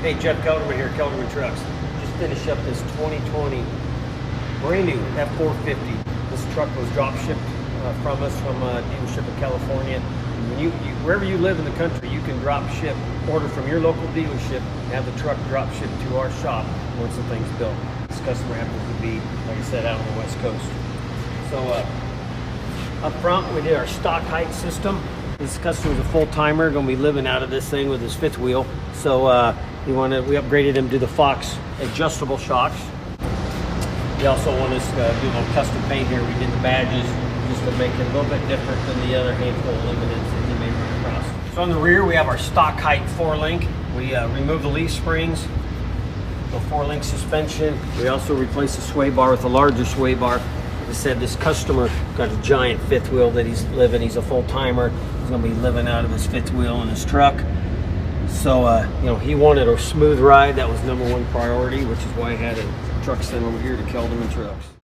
Hey, Jeff Kelderman here, Kelderman Trucks. Just finished up this 2020 brand new F-450. This truck was drop shipped from us from a dealership in California. When wherever you live in the country, you can drop ship, order from your local dealership, and have the truck drop shipped to our shop once the thing's built. This customer happens to be, like I said, out on the West Coast. So up front, we did our stock height system. This customer's a full-timer, going to be living out of this thing with his fifth wheel. So we upgraded him to the Fox adjustable shocks. We also want us to do a little custom paint here. We did the badges just to make it a little bit different than the other handful of limiteds that you may run across. So on the rear, we have our stock height 4-link. We removed the leaf springs, the 4-link suspension. We also replaced the sway bar with a larger sway bar. Like I said, this customer got a giant fifth wheel that he's living. He's a full-timer. He's going to be living out of his fifth wheel in his truck. So, you know, he wanted a smooth ride. That was #1 priority, which is why I had a truck sent over here to Kelderman Trucks.